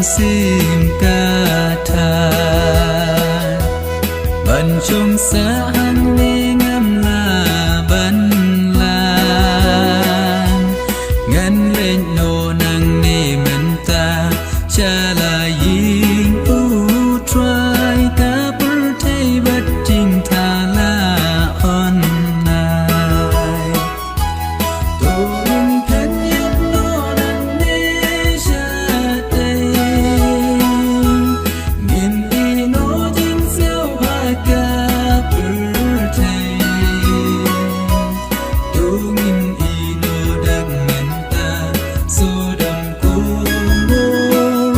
sim ca tha bần chung xã hăng ni ngâm là bần lan ngân lên nô năng ni mình ta cha là yin u trai ta bơ thay bất trình tha là on nai tôi thân nhấp nô năng ni cha tây nghìn y nô chính siêu hoa ca bơ thay tôi nghìn y nô đặc ngân ta số đầm cô mô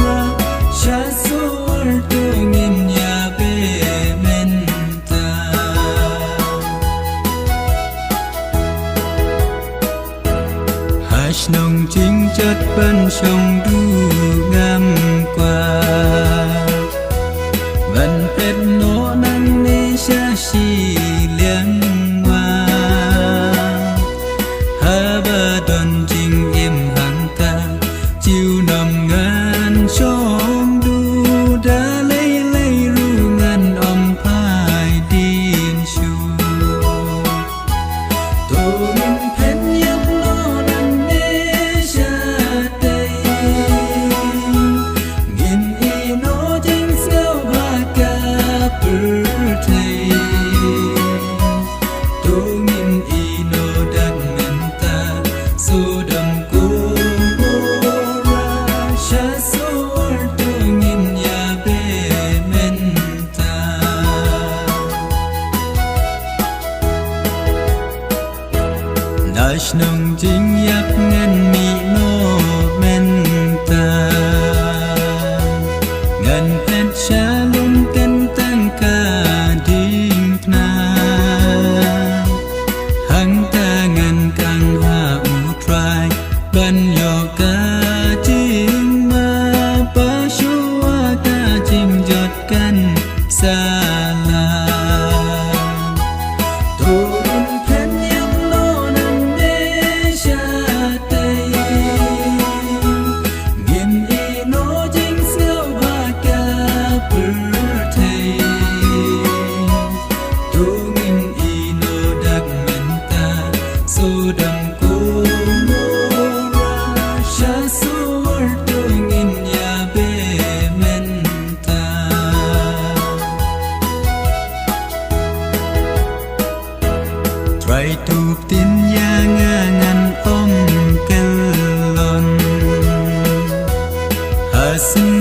ra cha số tôi nghìn nhà bê men ta hash nông chính chất bên trong đu ngam qua vẫn hết nỗ năng ni cha si liên hoa hà ba đòn chính im hàng ta chiều nằm ngàn trong đu đã lấy ru ngàn om phai điên chu tôi phép nhấp nô năng ni cha tây nghìn y nô chính siêu hoa ca bơ thầy tôi nghìn y nô đặc ngân ta số đầm cô mô ra cha số tôi nghìn nhà bê men ta dash nông chính yak ngân mi nô men ta ngân hết cha lung tên tăng ca đinh na hăng ta ngân căng hạ u trai ban yo ca chim ma ba shua ca chim giọt căn xa la tôi phép nhấp nô năng ni cha tây nghìn y nô chính siêu hoa ca bơ thầy tôi nghìn y nô đặc ngân ta số đầm cô mô ra cha số tôi nghìn nhà bê men ta try to tin ya nga ngàn om kelon hasin